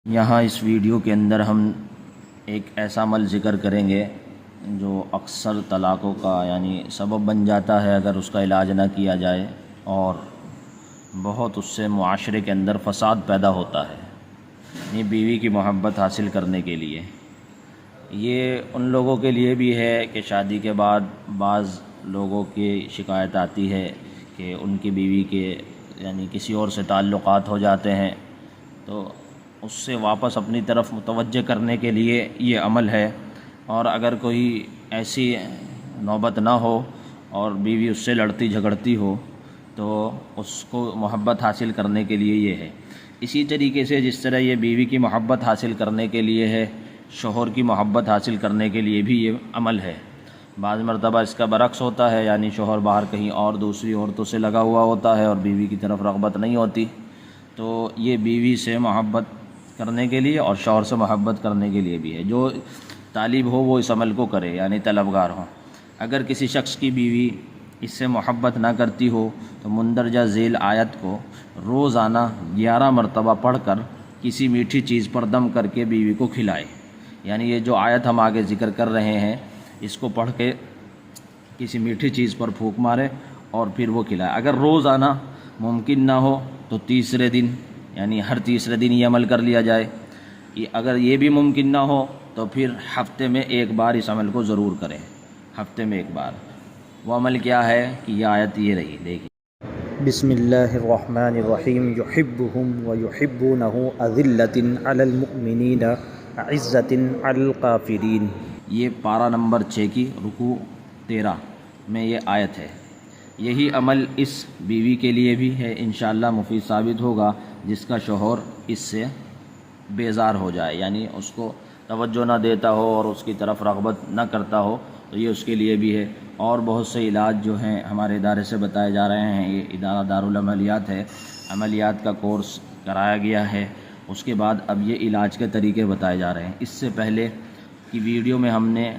یہاں اس ویڈیو کے اندر ہم ایک ایسا عمل ذکر کریں گے جو اکثر طلاقوں کا سبب بن جاتا ہے اگر اس کا علاج نہ کیا جائے، اور بہت اس سے معاشرے کے اندر فساد پیدا ہوتا ہے۔ بیوی کی محبت حاصل کرنے کے لیے یہ ان لوگوں کے لیے بھی ہے کہ شادی کے بعد بعض لوگوں کی شکایت آتی ہے کہ ان کی بیوی کے کسی اور سے تعلقات ہو جاتے ہیں، تو اس سے واپس اپنی طرف متوجہ کرنے کے لیے یہ عمل ہے۔ اور اگر کوئی ایسی نوبت نہ ہو اور بیوی اس سے لڑتی جھگڑتی ہو تو اس کو محبت حاصل کرنے کے لیے یہ ہے۔ اسی طریقے سے جس طرح یہ بیوی کی محبت حاصل کرنے کے لیے ہے، شوہر کی محبت حاصل کرنے کے لیے بھی یہ عمل ہے۔ بعض مرتبہ اس کا برعکس ہوتا ہے، شوہر باہر کہیں اور دوسری عورتوں سے لگا ہوا ہوتا ہے اور بیوی کی طرف رغبت نہیں ہوتی، تو یہ بیوی سے محبت کرنے کے لیے اور شوہر سے محبت کرنے کے لیے بھی ہے۔ جو طالب ہو وہ اس عمل کو کرے، طلبگار ہو۔ اگر کسی شخص کی بیوی اس سے محبت نہ کرتی ہو تو مندرجہ ذیل آیت کو روزانہ 11 مرتبہ پڑھ کر کسی میٹھی چیز پر دم کر کے بیوی کو کھلائے۔ یہ جو آیت ہم آگے ذکر کر رہے ہیں اس کو پڑھ کے کسی میٹھی چیز پر پھونک مارے اور پھر وہ کھلائے۔ اگر روزانہ ممکن نہ ہو تو تیسرے دن ہر تیسرے دن یہ عمل کر لیا جائے۔ اگر یہ بھی ممکن نہ ہو تو پھر ہفتے میں ایک بار اس عمل کو ضرور کریں، ہفتے میں ایک بار۔ وہ عمل کیا ہے کہ یہ آیت یہ رہی، دیکھیں۔ بسم اللہ الرحمن الرحیم یحبهم ویحبونہ اذلۃ علی المؤمنین عزۃ علی الکافرین۔ یہ پارہ نمبر 6 کی رکوع 13 میں یہ آیت ہے۔ یہی عمل اس بیوی کے لیے بھی ہے، انشاءاللہ مفید ثابت ہوگا جس کا شوہر اس سے بیزار ہو جائے، اس کو توجہ نہ دیتا ہو اور اس کی طرف رغبت نہ کرتا ہو، تو یہ اس کے لیے بھی ہے۔ اور بہت سے علاج جو ہیں ہمارے ادارے سے بتائے جا رہے ہیں۔ یہ ادارہ دارالعملیات ہے، عملیات کا کورس کرایا گیا ہے، اس کے بعد اب یہ علاج کے طریقے بتائے جا رہے ہیں۔ اس سے پہلے کی ویڈیو میں ہم نے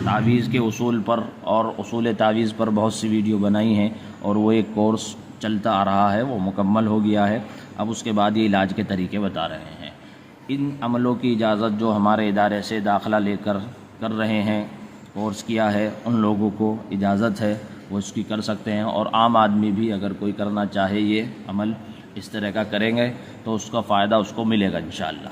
تعویذ کے اصول پر اور اصول تعویذ پر بہت سی ویڈیو بنائی ہیں، اور وہ ایک کورس چلتا آ رہا ہے، وہ مکمل ہو گیا ہے۔ اب اس کے بعد یہ علاج کے طریقے بتا رہے ہیں۔ ان عملوں کی اجازت جو ہمارے ادارے سے داخلہ لے کر رہے ہیں، کورس کیا ہے، ان لوگوں کو اجازت ہے، وہ اس کی کر سکتے ہیں۔ اور عام آدمی بھی اگر کوئی کرنا چاہے یہ عمل اس طرح کا کریں گے تو اس کا فائدہ اس کو ملے گا انشاءاللہ۔